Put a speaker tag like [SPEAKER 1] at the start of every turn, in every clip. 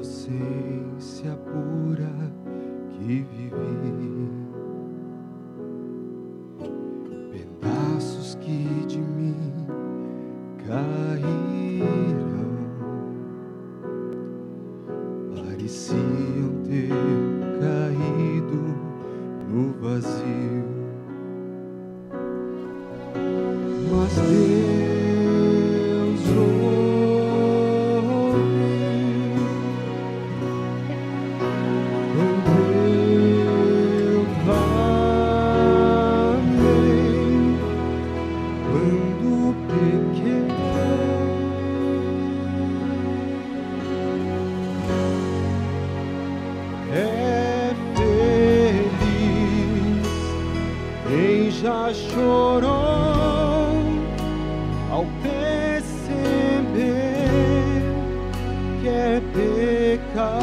[SPEAKER 1] inocência pura que vivi, pedaços que de mim caíram, pareciam ter caído no vazio, mas Deus já chorou ao perceber que é pecador,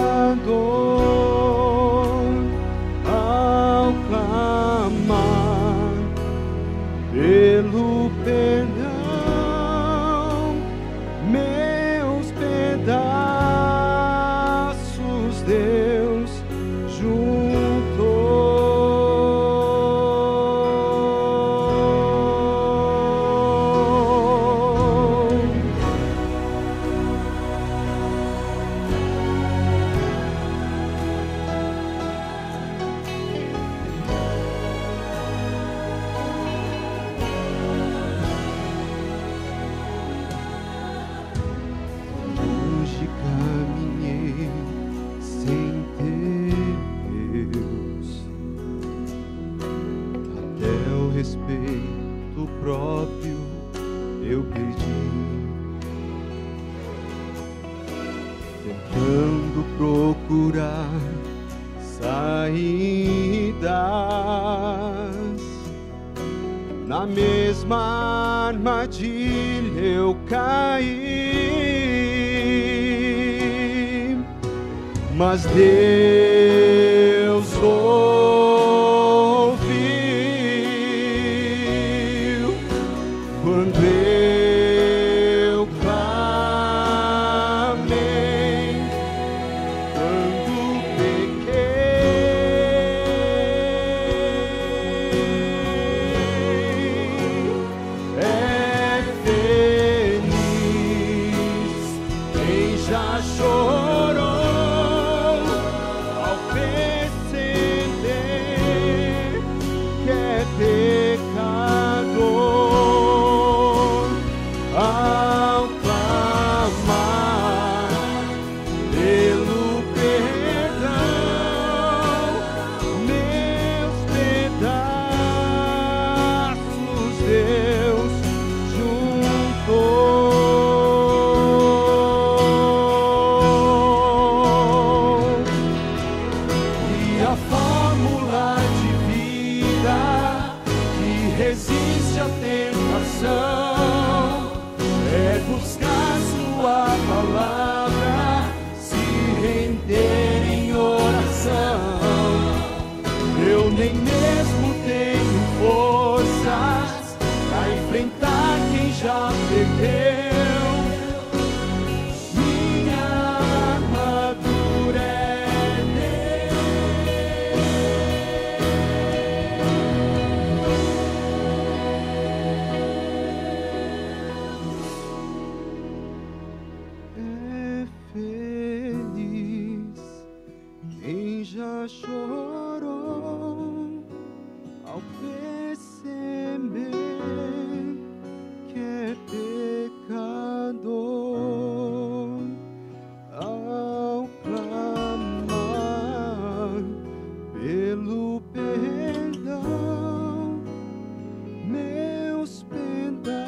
[SPEAKER 1] ao clamar pelo perdão, meus pedaços Deus juntou. Caminhei sem Deus, até o respeito próprio eu perdi, tentando procurar saídas, na mesma armadilha eu caí. Mas Deus ouviu quando eu clamei, quando pequei. É feliz quem já chorou pecador, ao clamar pelo perdão, meus pedaços Deus juntou. E a fórmula de vida resiste à tentação é buscar sua palavra, se render em oração. Eu nem mesmo tenho forças pra enfrentar quem já perdeu. Minha armadura é feliz quem já chorou ao perceber que é pecador, ao clamar pelo perdão, meus pedaços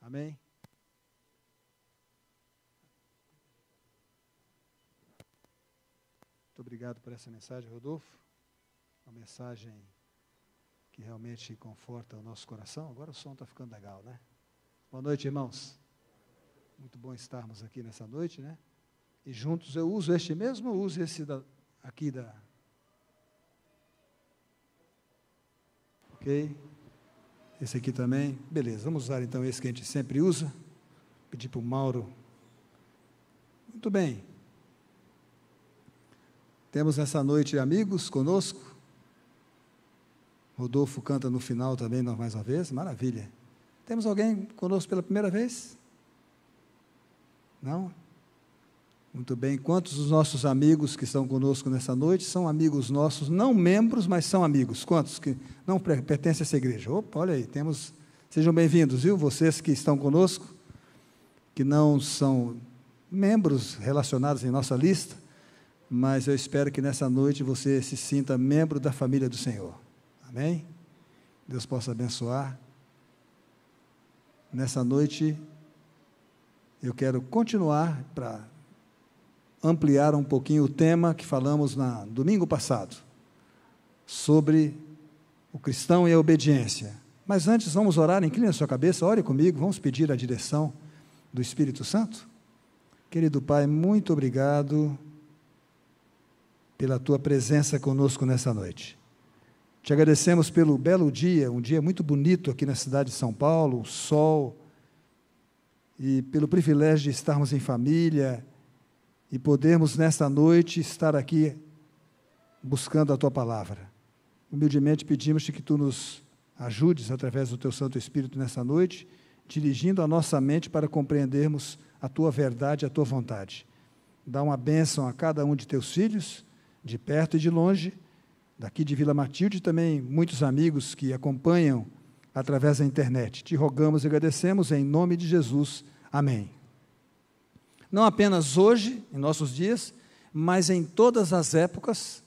[SPEAKER 2] Amém? Muito obrigado por essa mensagem, Rodolfo. Uma mensagem que realmente conforta o nosso coração. Agora o som está ficando legal, né? Boa noite, irmãos. Muito bom estarmos aqui nessa noite, né? E juntos eu uso este mesmo, ou uso esse aqui da... Ok? Esse aqui também. Beleza, vamos usar então esse que a gente sempre usa. Pedir para o Mauro. Muito bem. Temos nessa noite amigos conosco. Rodolfo canta no final também, mais uma vez. Maravilha. Temos alguém conosco pela primeira vez? Não? Muito bem. Quantos dos nossos amigos que estão conosco nessa noite são amigos nossos, não membros, mas são amigos? Quantos que não pertencem a essa igreja? Opa, olha aí, temos... Sejam bem-vindos, viu? Vocês que estão conosco, que não são membros relacionados em nossa lista, mas eu espero que nessa noite você se sinta membro da família do Senhor. Amém? Deus possa abençoar. Nessa noite, eu quero continuar para ampliar um pouquinho o tema que falamos no domingo passado, sobre o cristão e a obediência. Mas antes, vamos orar, incline a sua cabeça, ore comigo, vamos pedir a direção do Espírito Santo. Querido Pai, muito obrigado pela Tua presença conosco nessa noite. Te agradecemos pelo belo dia, um dia muito bonito aqui na cidade de São Paulo, o sol, e pelo privilégio de estarmos em família, e podermos, nesta noite, estar aqui buscando a Tua palavra. Humildemente pedimos-te que Tu nos ajudes, através do Teu Santo Espírito, nessa noite, dirigindo a nossa mente para compreendermos a Tua verdade, a Tua vontade. Dá uma bênção a cada um de Teus filhos, de perto e de longe, daqui de Vila Matilde, e também muitos amigos que acompanham através da internet. Te rogamos e agradecemos em nome de Jesus. Amém. Não apenas hoje, em nossos dias, mas em todas as épocas,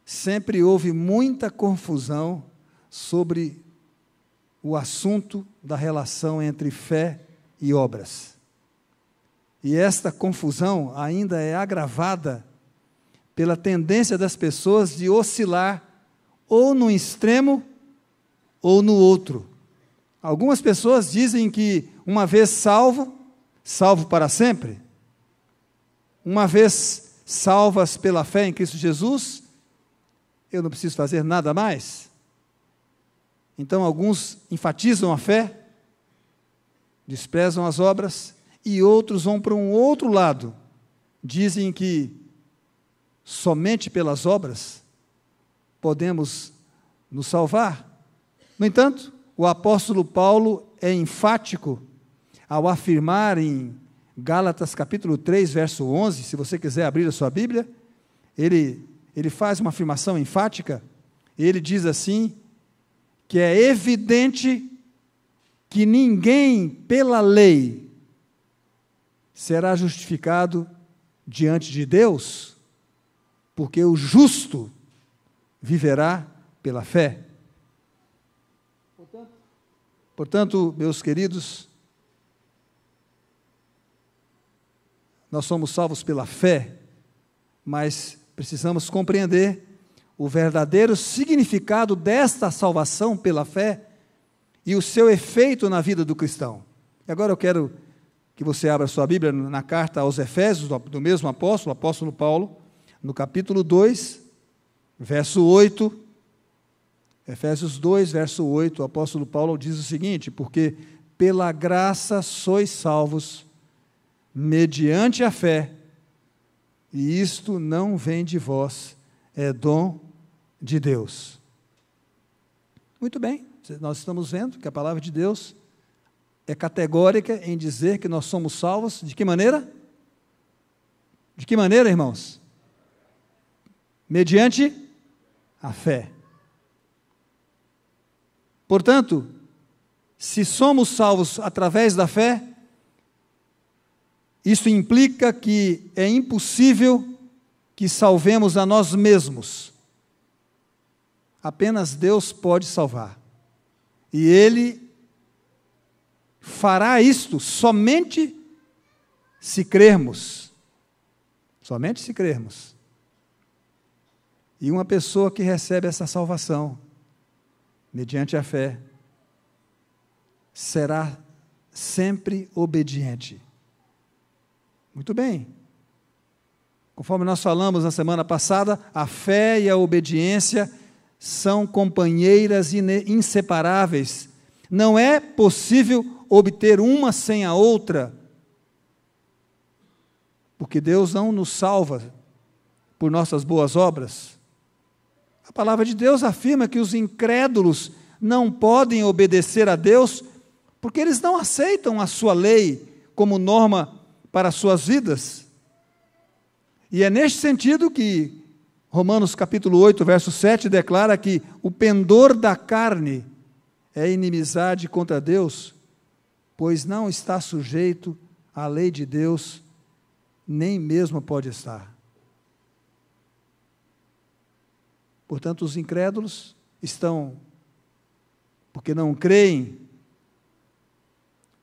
[SPEAKER 2] sempre houve muita confusão sobre o assunto da relação entre fé e obras. E esta confusão ainda é agravada pela tendência das pessoas de oscilar ou no extremo ou no outro. Algumas pessoas dizem que uma vez salvo para sempre. Uma vez salvas pela fé em Cristo Jesus, eu não preciso fazer nada mais. Então, alguns enfatizam a fé, desprezam as obras, e outros vão para um outro lado. Dizem que somente pelas obras podemos nos salvar. No entanto, o apóstolo Paulo é enfático ao afirmar em Gálatas capítulo 3, verso 11, se você quiser abrir a sua Bíblia, ele faz uma afirmação enfática, ele diz assim, que é evidente que ninguém pela lei será justificado diante de Deus, porque o justo viverá pela fé. Portanto, meus queridos, nós somos salvos pela fé, mas precisamos compreender o verdadeiro significado desta salvação pela fé e o seu efeito na vida do cristão. E agora eu quero que você abra sua Bíblia na carta aos Efésios, do mesmo apóstolo, o apóstolo Paulo, no capítulo 2, verso 8, Efésios 2, verso 8, o apóstolo Paulo diz o seguinte: porque pela graça sois salvos, mediante a fé, e isto não vem de vós, é dom de Deus. Muito bem, nós estamos vendo que a palavra de Deus é categórica em dizer que nós somos salvos, de que maneira? De que maneira, irmãos? Mediante a fé. Portanto, se somos salvos através da fé, isso implica que é impossível que salvemos a nós mesmos. Apenas Deus pode salvar. E Ele fará isto somente se crermos. Somente se crermos. E uma pessoa que recebe essa salvação, mediante a fé, será sempre obediente. Muito bem. Conforme nós falamos na semana passada, a fé e a obediência são companheiras inseparáveis. Não é possível obter uma sem a outra, porque Deus não nos salva por nossas boas obras. A palavra de Deus afirma que os incrédulos não podem obedecer a Deus porque eles não aceitam a sua lei como norma para as suas vidas. E é neste sentido que Romanos capítulo 8, verso 7 declara que o pendor da carne é inimizade contra Deus, pois não está sujeito à lei de Deus, nem mesmo pode estar. Portanto, os incrédulos estão, porque não creem,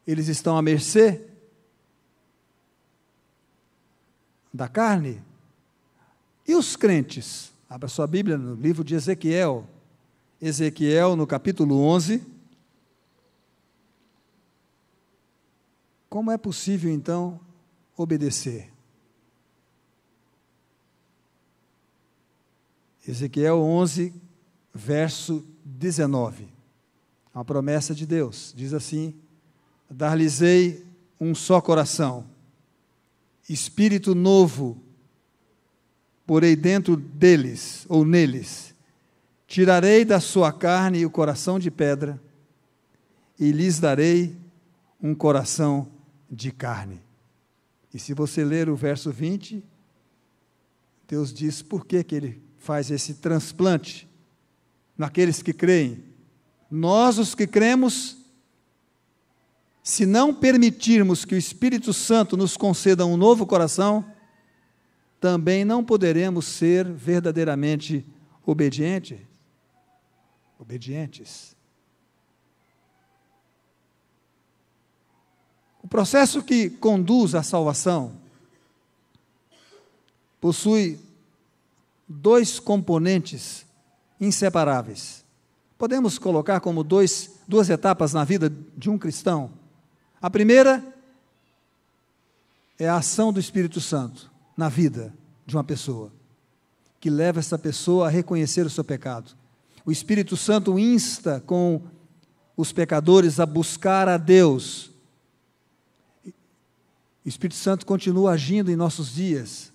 [SPEAKER 2] eles estão à mercê da carne. E os crentes? Abra sua Bíblia no livro de Ezequiel. Ezequiel, no capítulo 11. Como é possível, então, obedecer? Ezequiel 11, verso 19. Uma promessa de Deus. Diz assim: dar-lhes-ei um só coração, espírito novo porei dentro deles, ou neles, tirarei da sua carne o coração de pedra, e lhes darei um coração de carne. E se você ler o verso 20, Deus diz por que Ele faz esse transplante naqueles que creem. Nós, os que cremos, se não permitirmos que o Espírito Santo nos conceda um novo coração, também não poderemos ser verdadeiramente obedientes. O processo que conduz à salvação possui dois componentes inseparáveis. Podemos colocar como duas etapas na vida de um cristão. A primeira é a ação do Espírito Santo na vida de uma pessoa, que leva essa pessoa a reconhecer o seu pecado. O Espírito Santo insta com os pecadores a buscar a Deus. O Espírito Santo continua agindo em nossos dias.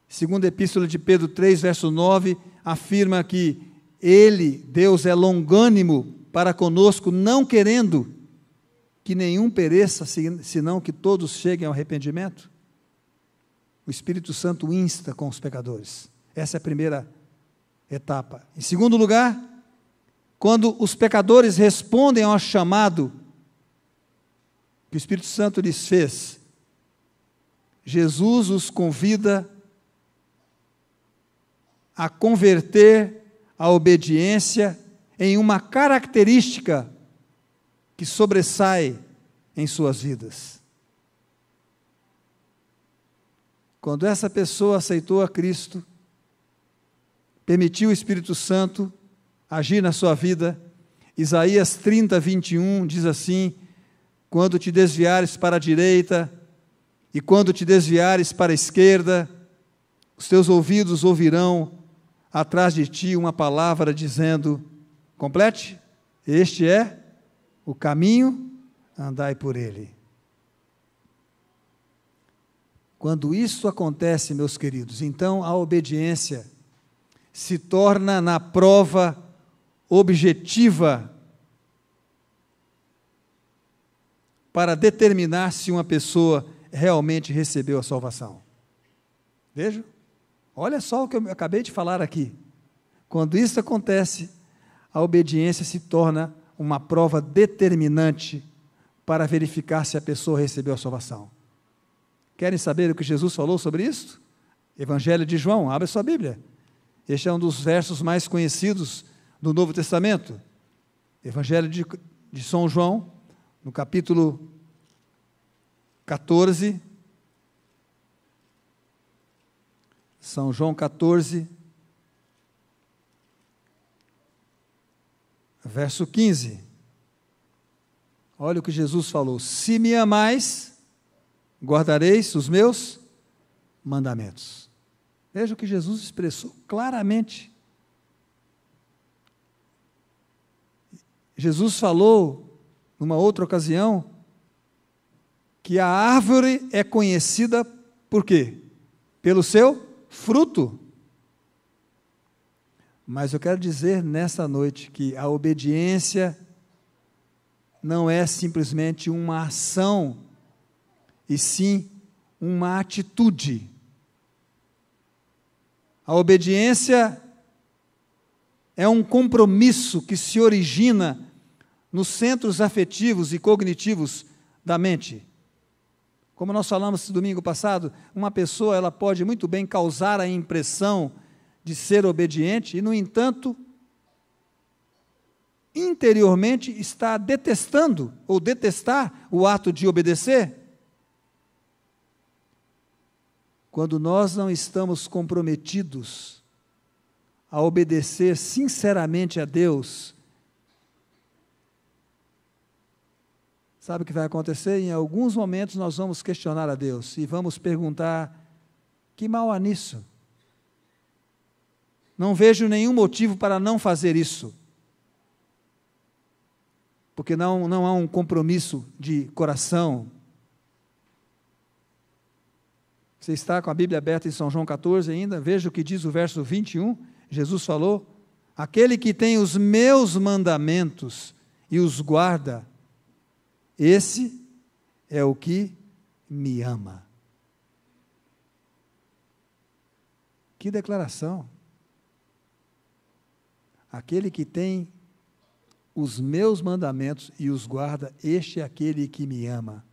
[SPEAKER 2] Segunda Epístola de Pedro 3, verso 9, afirma que Ele, Deus, é longânimo para conosco, não querendo que nenhum pereça, senão que todos cheguem ao arrependimento. O Espírito Santo insta com os pecadores. Essa é a primeira etapa. Em segundo lugar, quando os pecadores respondem ao chamado que o Espírito Santo lhes fez, Jesus os convida a converter a obediência em uma característica que sobressai em suas vidas. Quando essa pessoa aceitou a Cristo, permitiu o Espírito Santo agir na sua vida, Isaías 30, 21 diz assim: quando te desviares para a direita e quando te desviares para a esquerda, os teus ouvidos ouvirão atrás de ti uma palavra dizendo, complete, este é o caminho, andai por ele. Quando isso acontece, meus queridos, então a obediência se torna na prova objetiva para determinar se uma pessoa realmente recebeu a salvação. Vejam, olha só o que eu acabei de falar aqui. Quando isso acontece, a obediência se torna uma prova determinante para verificar se a pessoa recebeu a salvação. Querem saber o que Jesus falou sobre isso? Evangelho de João, abre sua Bíblia. Este é um dos versos mais conhecidos do Novo Testamento. Evangelho de São João, no capítulo 14, São João 14, verso 15. Olha o que Jesus falou: se me amais, guardareis os meus mandamentos. Veja o que Jesus expressou claramente. Jesus falou, numa outra ocasião, que a árvore é conhecida por quê? Pelo seu fruto. Mas eu quero dizer nessa noite que a obediência não é simplesmente uma ação, e sim uma atitude. A obediência é um compromisso que se origina nos centros afetivos e cognitivos da mente. Como nós falamos domingo passado, uma pessoa ela pode muito bem causar a impressão de ser obediente e, no entanto, interiormente está detestando ou detestar o ato de obedecer. Quando nós não estamos comprometidos a obedecer sinceramente a Deus, sabe o que vai acontecer? Em alguns momentos nós vamos questionar a Deus e vamos perguntar: que mal há nisso? Não vejo nenhum motivo para não fazer isso. Porque não há um compromisso de coração. Você está com a Bíblia aberta em São João 14 ainda? Veja o que diz o verso 21. Jesus falou: aquele que tem os meus mandamentos e os guarda, esse é o que me ama. Que declaração! Aquele que tem os meus mandamentos e os guarda, este é aquele que me ama.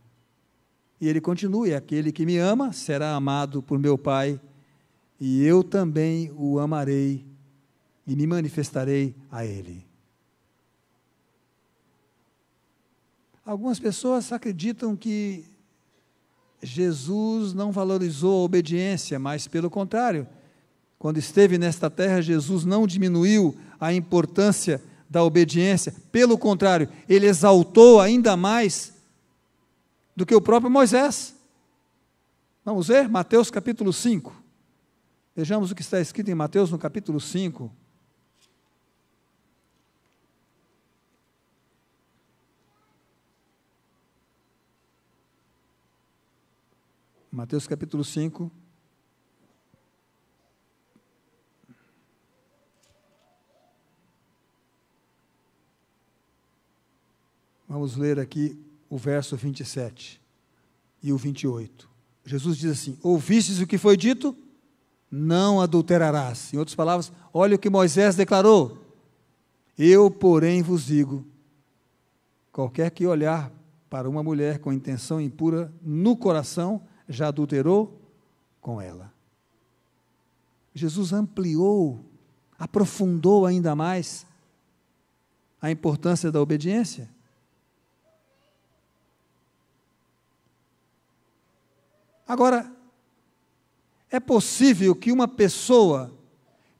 [SPEAKER 2] E ele continua: aquele que me ama será amado por meu Pai, e eu também o amarei e me manifestarei a ele. Algumas pessoas acreditam que Jesus não valorizou a obediência, mas pelo contrário, quando esteve nesta terra, Jesus não diminuiu a importância da obediência, pelo contrário, ele exaltou ainda mais do que o próprio Moisés. Vamos ver? Mateus capítulo 5. Vejamos o que está escrito em Mateus no capítulo 5. Mateus capítulo 5. Vamos ler aqui o verso 27 e o 28. Jesus diz assim: ouvistes o que foi dito? Não adulterarás. Em outras palavras, olha o que Moisés declarou: eu, porém, vos digo, qualquer que olhar para uma mulher com intenção impura no coração, já adulterou com ela. Jesus ampliou, aprofundou ainda mais a importância da obediência. Agora, é possível que uma pessoa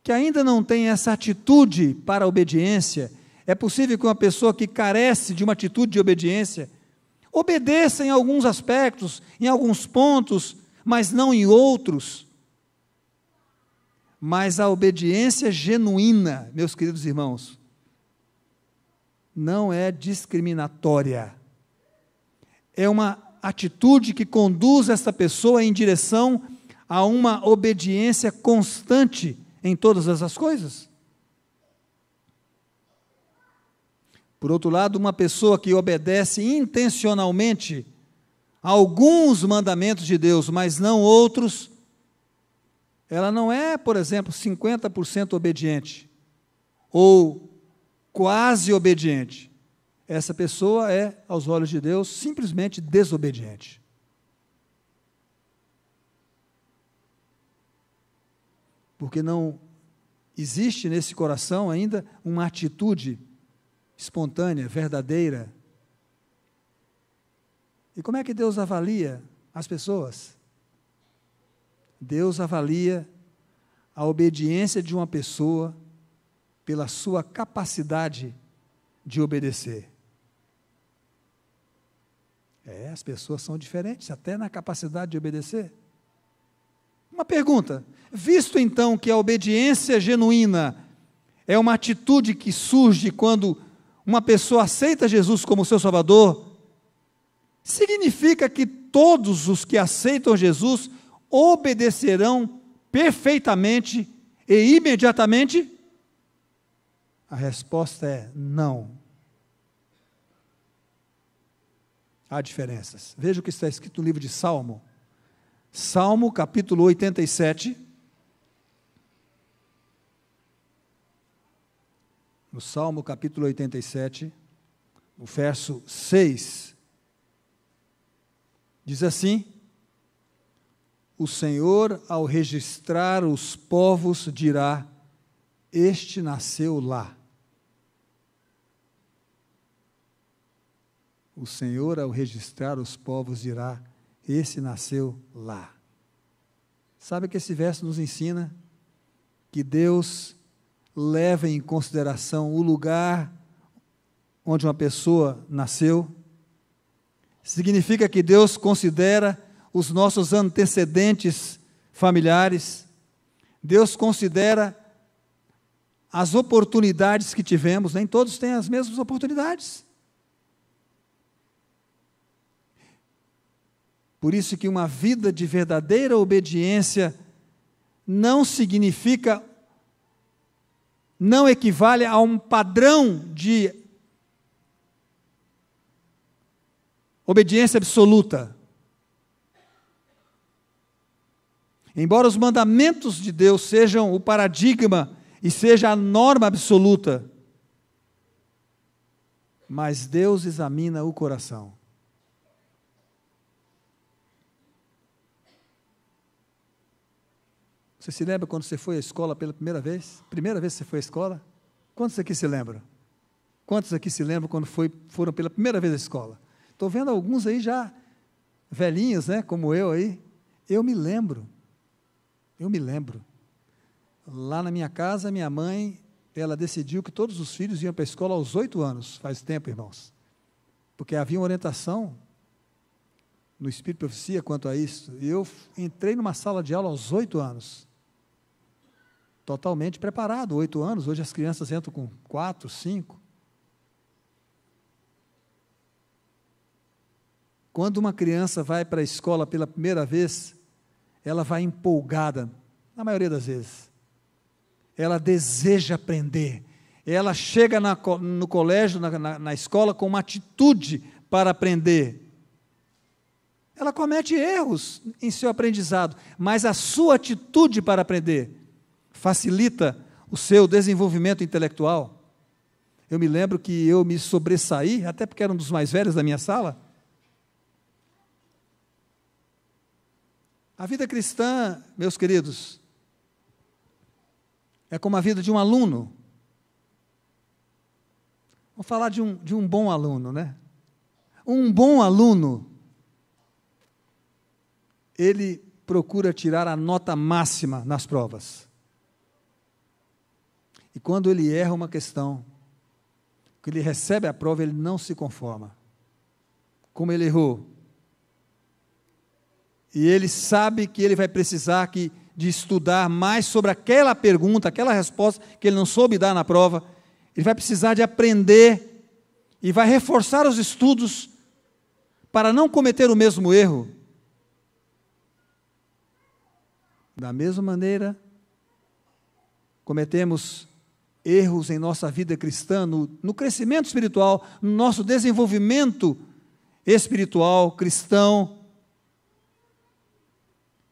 [SPEAKER 2] que ainda não tem essa atitude para a obediência, é possível que uma pessoa que carece de uma atitude de obediência, obedeça em alguns aspectos, em alguns pontos, mas não em outros. Mas a obediência genuína, meus queridos irmãos, não é discriminatória. É uma atitude que conduz essa pessoa em direção a uma obediência constante em todas as coisas. Por outro lado, uma pessoa que obedece intencionalmente a alguns mandamentos de Deus, mas não outros, ela não é, por exemplo, 50% obediente, ou quase obediente. Essa pessoa é, aos olhos de Deus, simplesmente desobediente. Porque não existe nesse coração ainda uma atitude espontânea, verdadeira. E como é que Deus avalia as pessoas? Deus avalia a obediência de uma pessoa pela sua capacidade de obedecer. As pessoas são diferentes, até na capacidade de obedecer. Uma pergunta: visto então que a obediência genuína é uma atitude que surge quando uma pessoa aceita Jesus como seu Salvador, significa que todos os que aceitam Jesus obedecerão perfeitamente e imediatamente? A resposta é não. Há diferenças. Veja o que está escrito no livro de Salmo. Salmo capítulo 87. No Salmo capítulo 87, no verso 6, diz assim: o Senhor, ao registrar os povos, dirá: este nasceu lá. O Senhor, ao registrar os povos, dirá: esse nasceu lá. Sabe que esse verso nos ensina que Deus leva em consideração o lugar onde uma pessoa nasceu? Significa que Deus considera os nossos antecedentes familiares, Deus considera as oportunidades que tivemos. Nem todos têm as mesmas oportunidades. Por isso que uma vida de verdadeira obediência não significa, não equivale a um padrão de obediência absoluta. Embora os mandamentos de Deus sejam o paradigma e seja a norma absoluta, mas Deus examina o coração. Você se lembra quando você foi à escola pela primeira vez? Primeira vez que você foi à escola? Quantos aqui se lembram? Quantos aqui se lembram quando foram pela primeira vez à escola? Estou vendo alguns aí já velhinhos, né, como eu aí. Eu me lembro. Lá na minha casa, minha mãe, ela decidiu que todos os filhos iam para a escola aos 8 anos. Faz tempo, irmãos. Porque havia uma orientação no Espírito de Profecia quanto a isso. E eu entrei numa sala de aula aos 8 anos. Totalmente preparado, 8 anos. Hoje as crianças entram com 4, 5. Quando uma criança vai para a escola pela primeira vez, ela vai empolgada, na maioria das vezes. Ela deseja aprender. Ela chega no colégio, na escola, com uma atitude para aprender. Ela comete erros em seu aprendizado, mas a sua atitude para aprender facilita o seu desenvolvimento intelectual. Eu me lembro que eu me sobressaí, até porque era um dos mais velhos da minha sala. A vida cristã, meus queridos, é como a vida de um aluno. Vamos falar de um bom aluno, né? Um bom aluno, ele procura tirar a nota máxima nas provas. E quando ele erra uma questão, que ele recebe a prova, ele não se conforma. Como ele errou. E ele sabe que ele vai precisar de estudar mais sobre aquela pergunta, aquela resposta que ele não soube dar na prova. Ele vai precisar de aprender e vai reforçar os estudos para não cometer o mesmo erro. Da mesma maneira, cometemos erros em nossa vida cristã, no crescimento espiritual, no nosso desenvolvimento espiritual, cristão.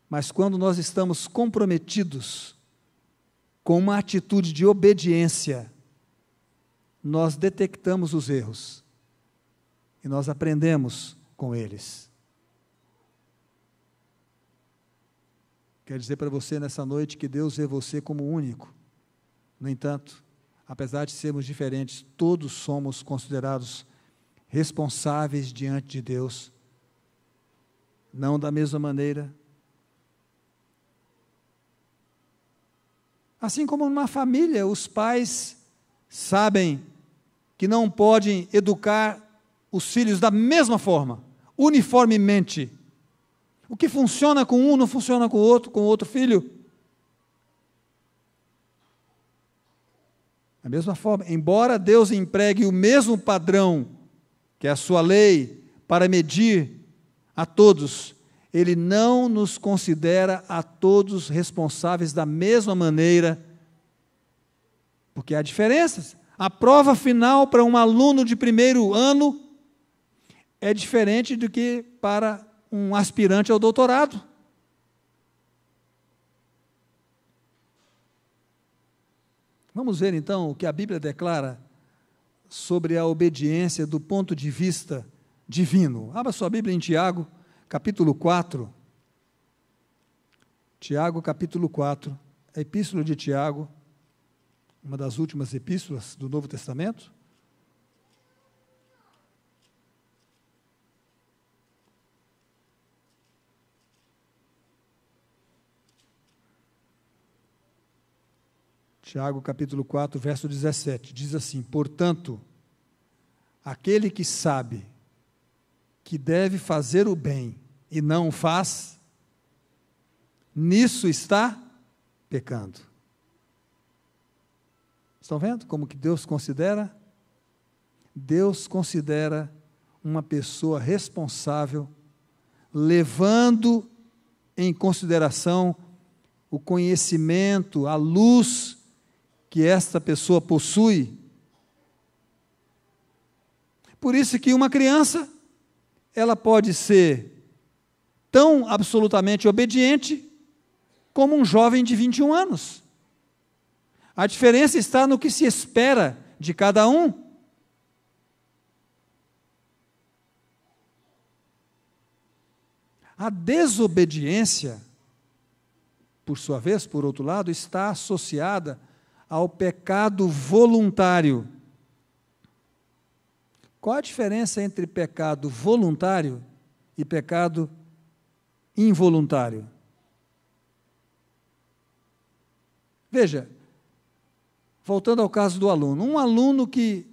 [SPEAKER 2] Mas quando nós estamos comprometidos com uma atitude de obediência, nós detectamos os erros e nós aprendemos com eles. Quero dizer para você nessa noite que Deus vê você como único. No entanto, apesar de sermos diferentes, todos somos considerados responsáveis diante de Deus, não da mesma maneira. Assim como numa família, os pais sabem que não podem educar os filhos da mesma forma, uniformemente. O que funciona com um não funciona com o outro filho. Da mesma forma, embora Deus empregue o mesmo padrão, que é a sua lei, para medir a todos, Ele não nos considera a todos responsáveis da mesma maneira, porque há diferenças. A prova final para um aluno de primeiro ano é diferente do que para um aspirante ao doutorado. Vamos ver então o que a Bíblia declara sobre a obediência do ponto de vista divino. Abra sua Bíblia em Tiago, capítulo 4. Tiago, capítulo 4, a epístola de Tiago, uma das últimas epístolas do Novo Testamento. Tiago, capítulo 4, verso 17, diz assim: portanto, aquele que sabe que deve fazer o bem e não o faz, nisso está pecando. Estão vendo como que Deus considera? Deus considera uma pessoa responsável, levando em consideração o conhecimento, a luz que esta pessoa possui. Por isso que uma criança, ela pode ser tão absolutamente obediente como um jovem de 21 anos. A diferença está no que se espera de cada um. A desobediência, por sua vez, por outro lado, está associada ao pecado voluntário. Qual a diferença entre pecado voluntário e pecado involuntário? Veja, voltando ao caso do aluno, um aluno que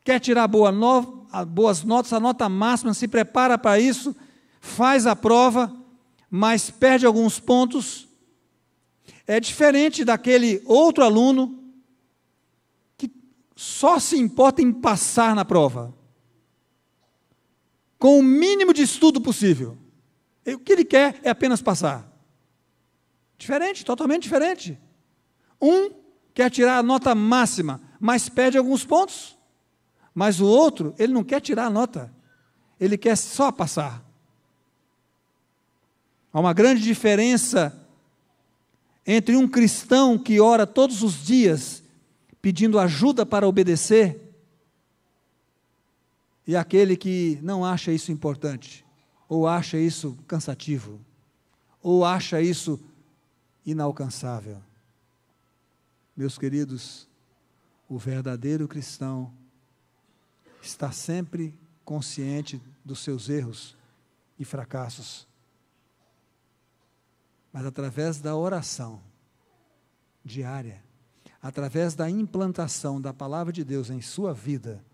[SPEAKER 2] quer tirar boas notas, a nota máxima, se prepara para isso, faz a prova, mas perde alguns pontos. É diferente daquele outro aluno que só se importa em passar na prova, com o mínimo de estudo possível. O que ele quer é apenas passar. Diferente, totalmente diferente. Um quer tirar a nota máxima, mas perde alguns pontos. Mas o outro, ele não quer tirar a nota, ele quer só passar. Há uma grande diferença entre um cristão que ora todos os dias pedindo ajuda para obedecer e aquele que não acha isso importante, ou acha isso cansativo, ou acha isso inalcançável. Meus queridos, o verdadeiro cristão está sempre consciente dos seus erros e fracassos. Mas através da oração diária, através da implantação da palavra de Deus em sua vida,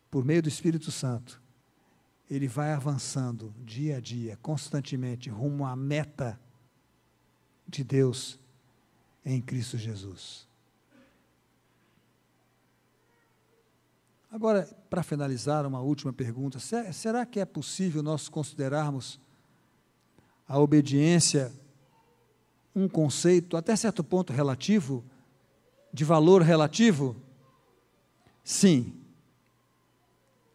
[SPEAKER 2] por meio do Espírito Santo, ele vai avançando dia a dia, constantemente, rumo à meta de Deus em Cristo Jesus. Agora, para finalizar, uma última pergunta: será que é possível nós considerarmos a obediência um conceito, até certo ponto, relativo, de valor relativo? Sim.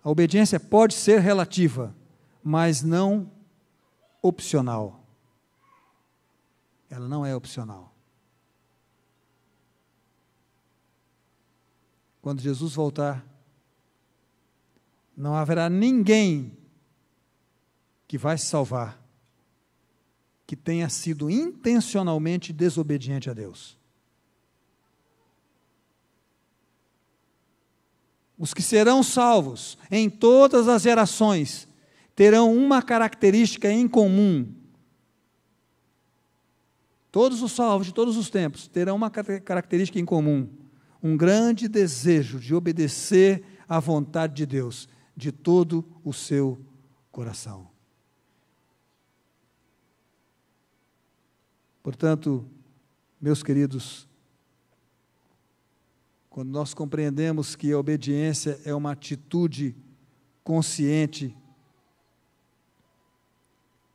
[SPEAKER 2] A obediência pode ser relativa, mas não opcional. Ela não é opcional. Quando Jesus voltar, não haverá ninguém que vai se salvar que tenha sido intencionalmente desobediente a Deus. os que serão salvos em todas as gerações, terão uma característica em comum. Todos os salvos de todos os tempos terão uma característica em comum: um grande desejo de obedecer à vontade de Deus, de todo o seu coração. Portanto, meus queridos, quando nós compreendemos que a obediência é uma atitude consciente,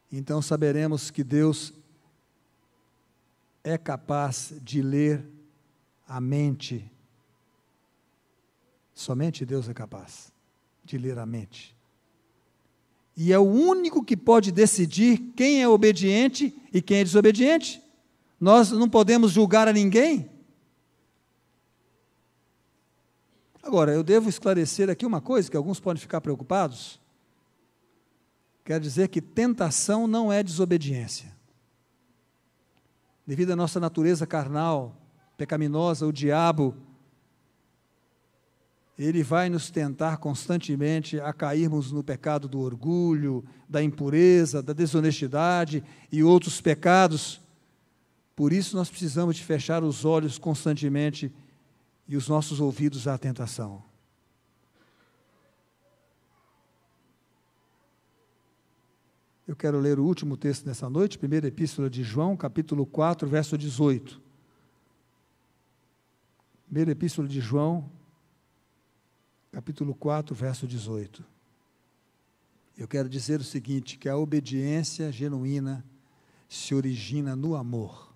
[SPEAKER 2] então saberemos que Deus é capaz de ler a mente. Somente Deus é capaz de ler a mente. E é o único que pode decidir quem é obediente e quem é desobediente. Nós não podemos julgar a ninguém. Agora, eu devo esclarecer aqui uma coisa, que alguns podem ficar preocupados. Quer dizer que tentação não é desobediência. Devido à nossa natureza carnal, pecaminosa, o diabo, ele vai nos tentar constantemente a cairmos no pecado do orgulho, da impureza, da desonestidade e outros pecados. Por isso nós precisamos de fechar os olhos constantemente e os nossos ouvidos à tentação. Eu quero ler o último texto nessa noite, primeira epístola de João, capítulo 4, verso 18. Primeira epístola de João, capítulo 4, verso 18. Eu quero dizer o seguinte, que a obediência genuína se origina no amor.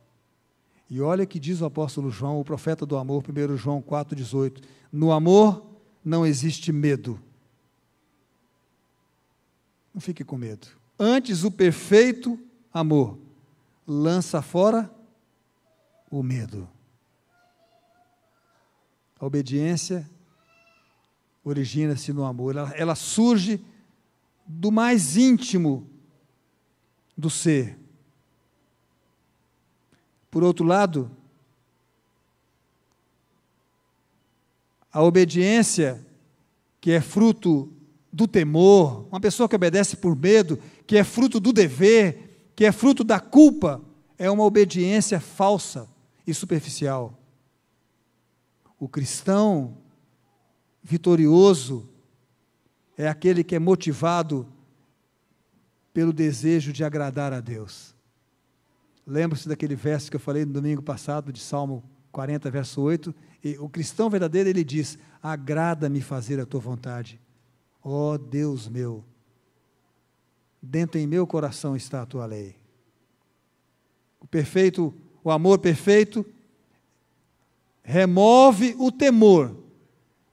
[SPEAKER 2] E olha o que diz o apóstolo João, o profeta do amor, 1 João 4, 18. No amor não existe medo. Não fique com medo. Antes, o perfeito amor lança fora o medo. A obediência origina-se no amor. Ela surge do mais íntimo do ser. Por outro lado, a obediência, que é fruto do temor, uma pessoa que obedece por medo, que é fruto do dever, que é fruto da culpa, é uma obediência falsa e superficial. O cristão vitorioso é aquele que é motivado pelo desejo de agradar a Deus. Lembra-se daquele verso que eu falei no domingo passado, de Salmo 40, verso 8, e o cristão verdadeiro, ele diz: agrada-me fazer a tua vontade, ó Deus meu, dentro em meu coração está a tua lei. O amor perfeito remove o temor,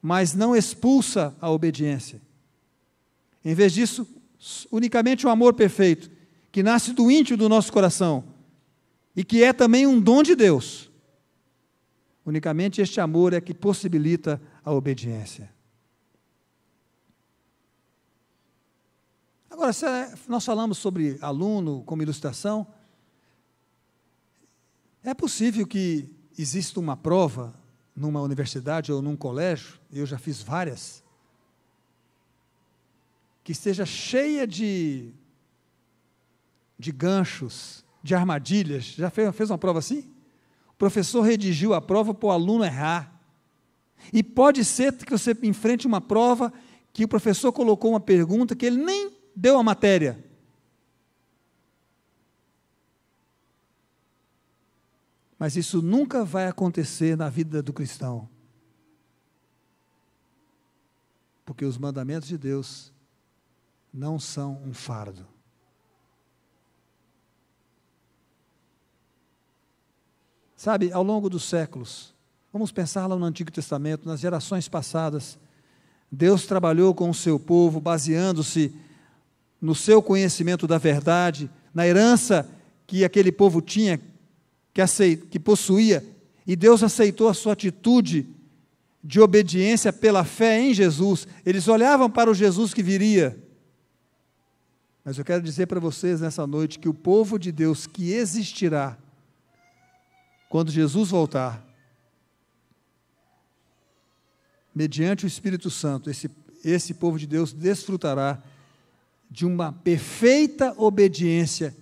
[SPEAKER 2] mas não expulsa a obediência. Em vez disso, unicamente o amor perfeito, que nasce do íntimo do nosso coração, e que é também um dom de Deus. Unicamente este amor é que possibilita a obediência. Agora, se nós falamos sobre aluno como ilustração, é possível que exista uma prova numa universidade ou num colégio, eu já fiz várias, que esteja cheia de ganchos, de armadilhas. Já fez uma prova assim? O professor redigiu a prova para o aluno errar. E pode ser que você enfrente uma prova que o professor colocou uma pergunta que ele nem deu a matéria. Mas isso nunca vai acontecer na vida do cristão. Porque os mandamentos de Deus não são um fardo. Sabe, ao longo dos séculos, vamos pensar lá no Antigo Testamento, nas gerações passadas, Deus trabalhou com o seu povo, baseando-se no seu conhecimento da verdade, na herança que aquele povo tinha, que possuía, e Deus aceitou a sua atitude de obediência pela fé em Jesus. Eles olhavam para o Jesus que viria. Mas eu quero dizer para vocês nessa noite que o povo de Deus que existirá quando Jesus voltar, mediante o Espírito Santo, esse povo de Deus desfrutará de uma perfeita obediência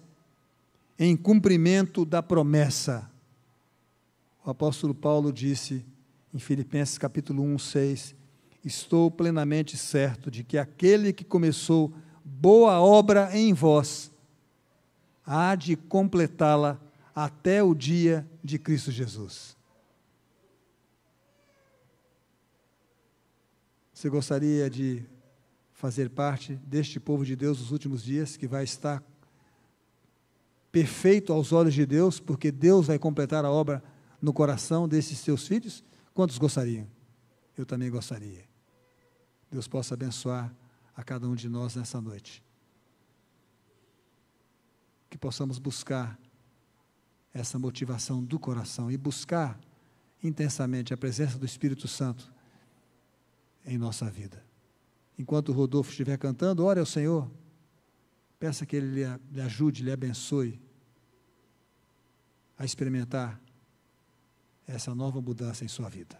[SPEAKER 2] em cumprimento da promessa. O apóstolo Paulo disse em Filipenses capítulo 1, 6, estou plenamente certo de que aquele que começou boa obra em vós, há de completá-la até o dia de Cristo Jesus. Você gostaria de fazer parte deste povo de Deus nos últimos dias, que vai estar perfeito aos olhos de Deus, porque Deus vai completar a obra no coração desses seus filhos? Quantos gostariam? Eu também gostaria. Deus possa abençoar a cada um de nós nessa noite. Que possamos buscar essa motivação do coração e buscar intensamente a presença do Espírito Santo em nossa vida. Enquanto o Rodolfo estiver cantando, ore ao Senhor, peça que Ele lhe ajude, lhe abençoe a experimentar essa nova mudança em sua vida.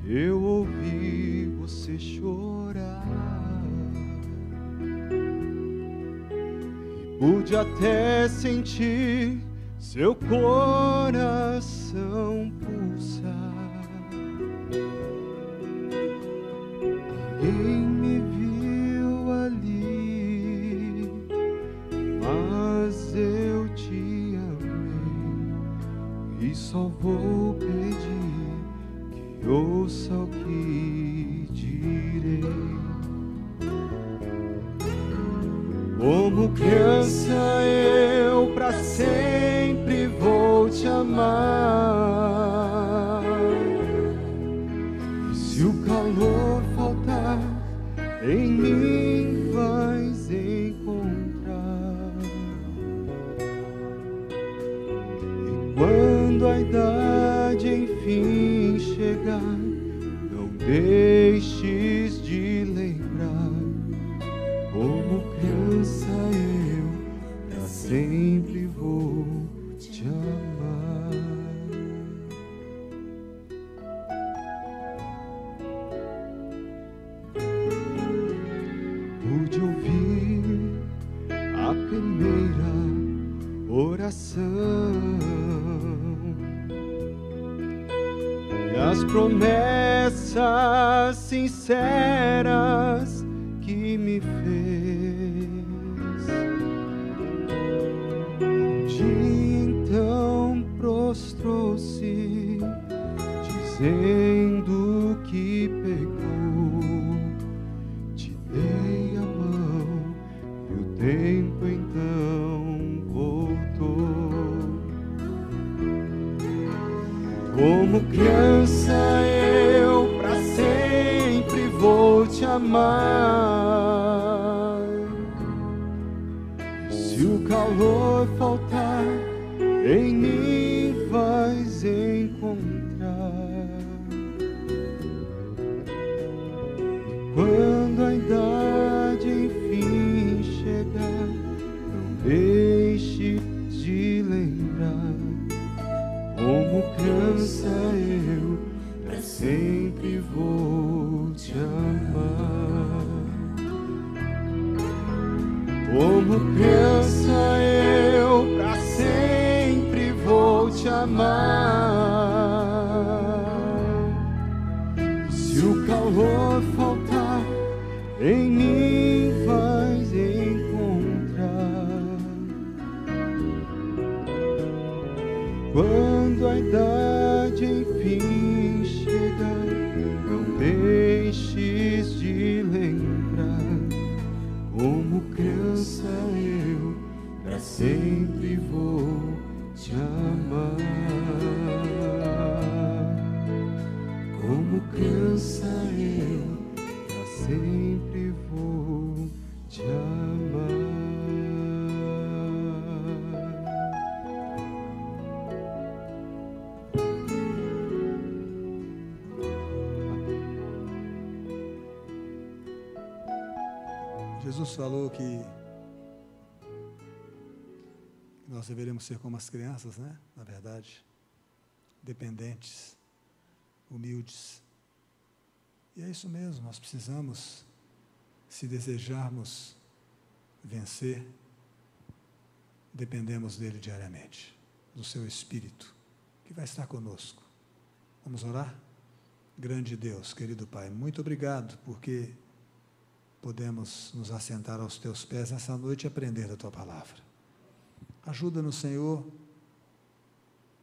[SPEAKER 1] Eu ouvi você chorar e pude até sentir seu coração pulsar. Ninguém me viu ali, mas eu te amei e só vou pedir. Ouça o que direi. Como criança eu pra sempre vou te amar. E se o calor faltar, em mim vais encontrar. E quando a idade enfim chegar, não deixes de lembrar. Como criança eu pra sempre vou te amar. Pude ouvir a primeira oração e as promessas sinceras que me fez. Um dia então prostrou-se, dizendo que pegou. Te dei a mão e o tempo então voltou. Como criança eu pra sempre vou te amar. E se o calor faltar, em mim vais encontrar. E quando a idade enfim chegar, não deixe de lembrar. Como criança eu pra sempre vou te amar. Como criança eu pra sempre vou te amar. E se o calor faltar, em mim vais encontrar. Quando a idade enfim chegar, não deixes de lembrar. Como criança eu pra sempre vou te amar. Como criança eu
[SPEAKER 2] Jesus falou que nós deveríamos ser como as crianças, né? Na verdade, dependentes, humildes. E é isso mesmo, nós precisamos, se desejarmos vencer, dependemos dele diariamente, do seu Espírito, que vai estar conosco. Vamos orar? Grande Deus, querido Pai, muito obrigado, porque podemos nos assentar aos teus pés nessa noite e aprender da tua palavra. Ajuda-nos, Senhor,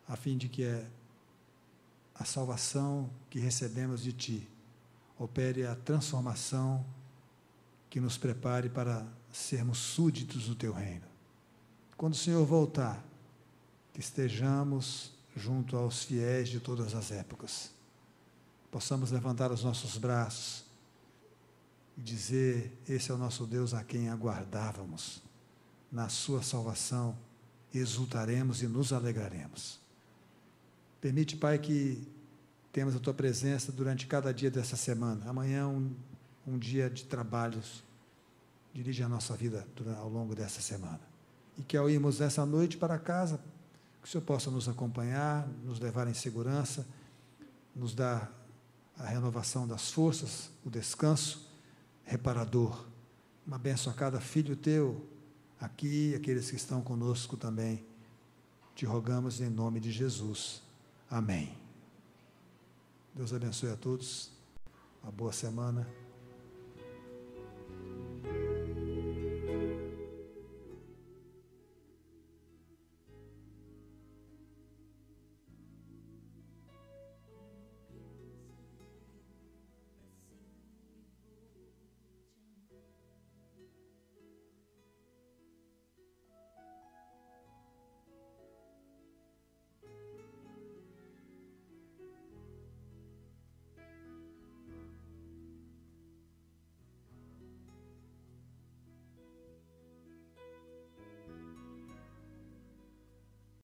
[SPEAKER 2] a fim de que a salvação que recebemos de ti opere a transformação que nos prepare para sermos súditos do teu reino. Quando o Senhor voltar, que estejamos junto aos fiéis de todas as épocas, possamos levantar os nossos braços e dizer: esse é o nosso Deus a quem aguardávamos, na sua salvação exultaremos e nos alegraremos. Permite, Pai, que temos a tua presença durante cada dia dessa semana. Amanhã é um dia de trabalhos. Dirige a nossa vida ao longo dessa semana. E que ao irmos essa noite para casa, que o Senhor possa nos acompanhar, nos levar em segurança, nos dar a renovação das forças, o descanso reparador. Uma bênção a cada filho teu, aqui e aqueles que estão conosco também. Te rogamos em nome de Jesus. Amém. Deus abençoe a todos. Uma boa semana.